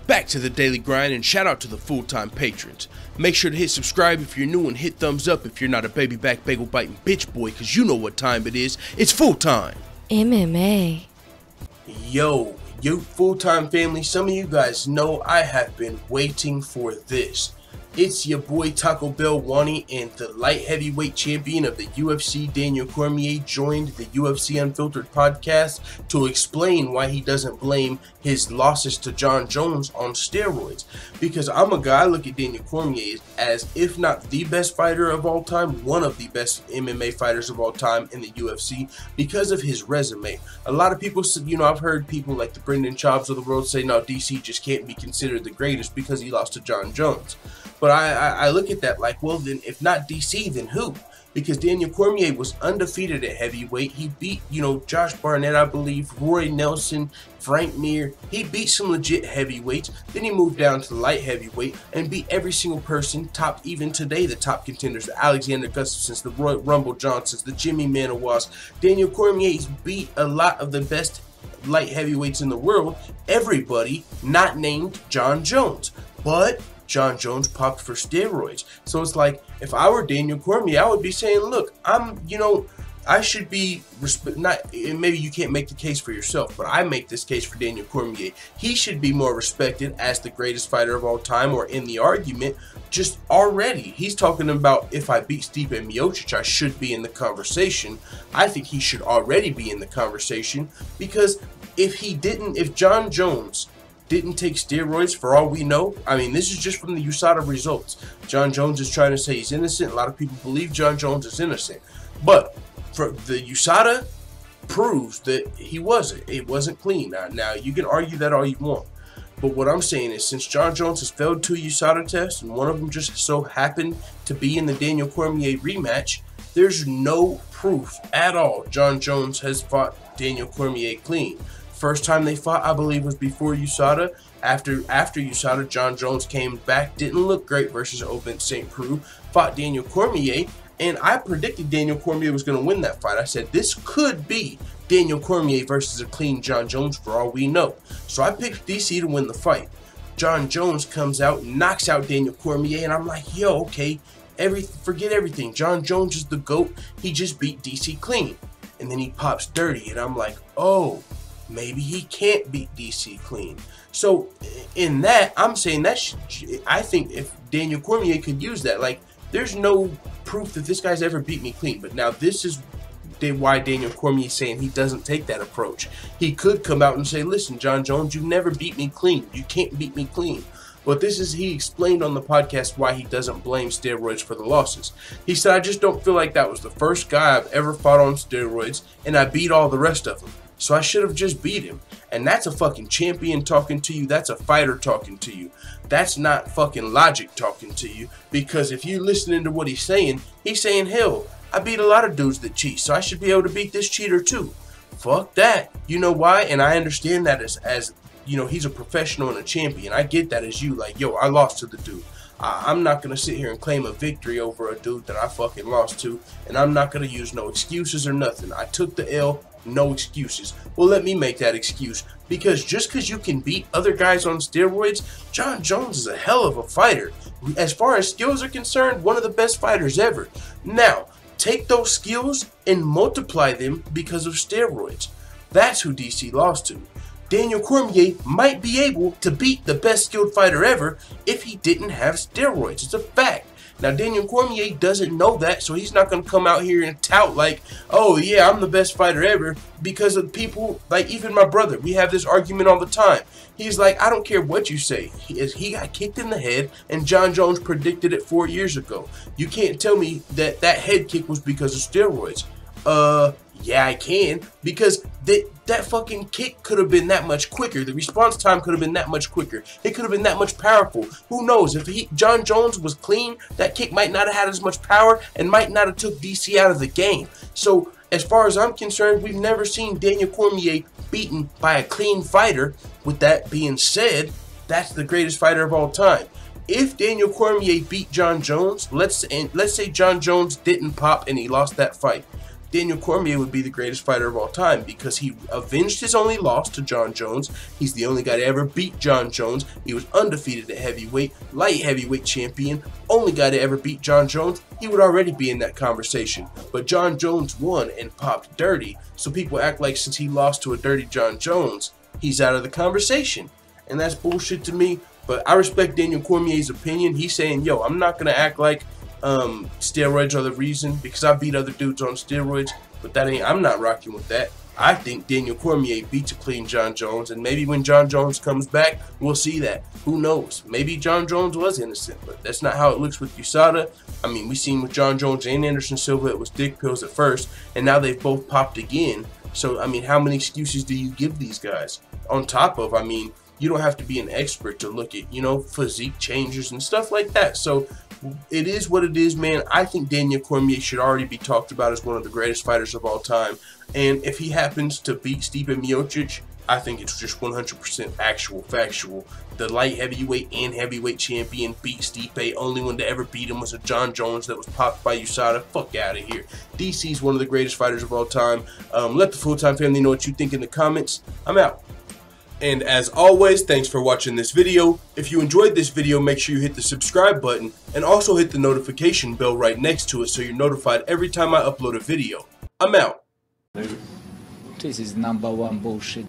Back to the daily grind, and shout out to the full-time patrons. Make sure to hit subscribe if you're new and hit thumbs up if you're not a baby back bagel biting bitch boy, cause you know what time it is. It's full time. MMA. Yo, you full-time family, some of you guys know I have been waiting for this. It's your boy Taco Bell Wani, and the light heavyweight champion of the UFC, Daniel Cormier, joined the UFC Unfiltered podcast to explain why he doesn't blame his losses to Jon Jones on steroids. Because I'm a guy, I look at Daniel Cormier as, if not the best fighter of all time, one of the best MMA fighters of all time in the UFC because of his resume. A lot of people, I've heard people like the Brendan Schaubs of the world say, no, DC just can't be considered the greatest because he lost to Jon Jones. But I look at that like, well, then if not DC, then who? Because Daniel Cormier was undefeated at heavyweight. He beat, Josh Barnett, I believe, Roy Nelson, Frank Mir. He beat some legit heavyweights. Then he moved down to the light heavyweight and beat every single person, even today, the top contenders, the Alexander Gustafssons, the Roy Rumble Johnsons, the Jimmy Manowas. Daniel Cormier's beat a lot of the best light heavyweights in the world. Everybody not named Jon Jones. But Jon Jones popped for steroids. So it's like, if I were Daniel Cormier, I would be saying, look, I should be, maybe you can't make the case for yourself, but I make this case for Daniel Cormier. He should be more respected as the greatest fighter of all time, or in the argument, just already. He's talking about, if I beat Stipe Miocic, I should be in the conversation. I think he should already be in the conversation, because if Jon Jones didn't take steroids, for all we know, I mean, this is just from the USADA results. Jon Jones is trying to say he's innocent. A lot of people believe Jon Jones is innocent. But for the USADA proves that he wasn't. It wasn't clean. Now, you can argue that all you want. But what I'm saying is, since Jon Jones has failed 2 USADA tests, and one of them just so happened to be in the Daniel Cormier rematch, there's no proof at all Jon Jones has fought Daniel Cormier clean. First time they fought, I believe, was before USADA. After USADA, Jon Jones came back, didn't look great versus Ovince St. Preux, fought Daniel Cormier, and I predicted Daniel Cormier was going to win that fight. I said, this could be Daniel Cormier versus a clean Jon Jones for all we know. So I picked DC to win the fight. Jon Jones comes out, knocks out Daniel Cormier, and I'm like, yo, okay, forget everything. Jon Jones is the GOAT. He just beat DC clean. And then he pops dirty, and I'm like, oh, maybe he can't beat DC clean. So in that, I'm saying that I think if Daniel Cormier could use that, like, there's no proof that this guy's ever beat me clean. But now this is why Daniel Cormier is saying he doesn't take that approach. He could come out and say, listen, Jon Jones, you never beat me clean. You can't beat me clean. But he explained on the podcast why he doesn't blame steroids for the losses. He said, I just don't feel like that was the first guy I've ever fought on steroids, and I beat all the rest of them. So I should have just beat him. And that's a fucking champion talking to you. That's a fighter talking to you. That's not fucking logic talking to you. Because if you're listening to what he's saying, hell, I beat a lot of dudes that cheat, so I should be able to beat this cheater too. Fuck that. You know why? And I understand that as he's a professional and a champion. I get that as you, like, yo, I lost to the dude. I'm not going to sit here and claim a victory over a dude that I fucking lost to. And I'm not going to use no excuses or nothing. I took the L. No excuses. Well, let me make that excuse, because just because you can beat other guys on steroids, Jon Jones is a hell of a fighter. As far as skills are concerned, one of the best fighters ever. Now, take those skills and multiply them because of steroids. That's who DC lost to. Daniel Cormier might be able to beat the best skilled fighter ever if he didn't have steroids. It's a fact. Now, Daniel Cormier doesn't know that, so he's not going to come out here and tout like, oh, yeah, I'm the best fighter ever, because of people, like even my brother. We have this argument all the time. He's like, I don't care what you say. He got kicked in the head, and Jon Jones predicted it 4 years ago. You can't tell me that head kick was because of steroids. Yeah, I can, because that fucking kick could have been that much quicker. The response time could have been that much quicker. It could have been that much powerful. Who knows? If Jon Jones was clean, that kick might not have had as much power and might not have took DC out of the game. So, as far as I'm concerned, we've never seen Daniel Cormier beaten by a clean fighter. With that being said, that's the greatest fighter of all time. If Daniel Cormier beat Jon Jones, let's say Jon Jones didn't pop and he lost that fight. Daniel Cormier would be the greatest fighter of all time because he avenged his only loss to Jon Jones. He's the only guy to ever beat Jon Jones. He was undefeated at heavyweight, light heavyweight champion, only guy to ever beat Jon Jones. He would already be in that conversation. But Jon Jones won and popped dirty, so people act like since he lost to a dirty Jon Jones, he's out of the conversation. And that's bullshit to me. But I respect Daniel Cormier's opinion. He's saying, yo, I'm not going to act like steroids are the reason because I beat other dudes on steroids, but I'm not rocking with that. I think Daniel Cormier beats a clean Jon Jones, and maybe when Jon Jones comes back, we'll see that. Who knows? Maybe Jon Jones was innocent, but that's not how it looks with USADA. I mean, we seen with Jon Jones and Anderson Silva, it was dick pills at first, and now they've both popped again. So, I mean, how many excuses do you give these guys? On top of, I mean, you don't have to be an expert to look at, you know, physique changes and stuff like that. So it is what it is, man. I think Daniel Cormier should already be talked about as one of the greatest fighters of all time. And if he happens to beat Stipe Miocic, I think it's just 100% actual, factual. The light heavyweight and heavyweight champion beat Stipe. Only one to ever beat him was a Jon Jones that was popped by USADA. Fuck out of here. DC's one of the greatest fighters of all time. Let the full-time family know what you think in the comments. I'm out. And as always, thanks for watching this video. If you enjoyed this video, make sure you hit the subscribe button and also hit the notification bell right next to it so you're notified every time I upload a video. I'm out. This is #1 bullshit.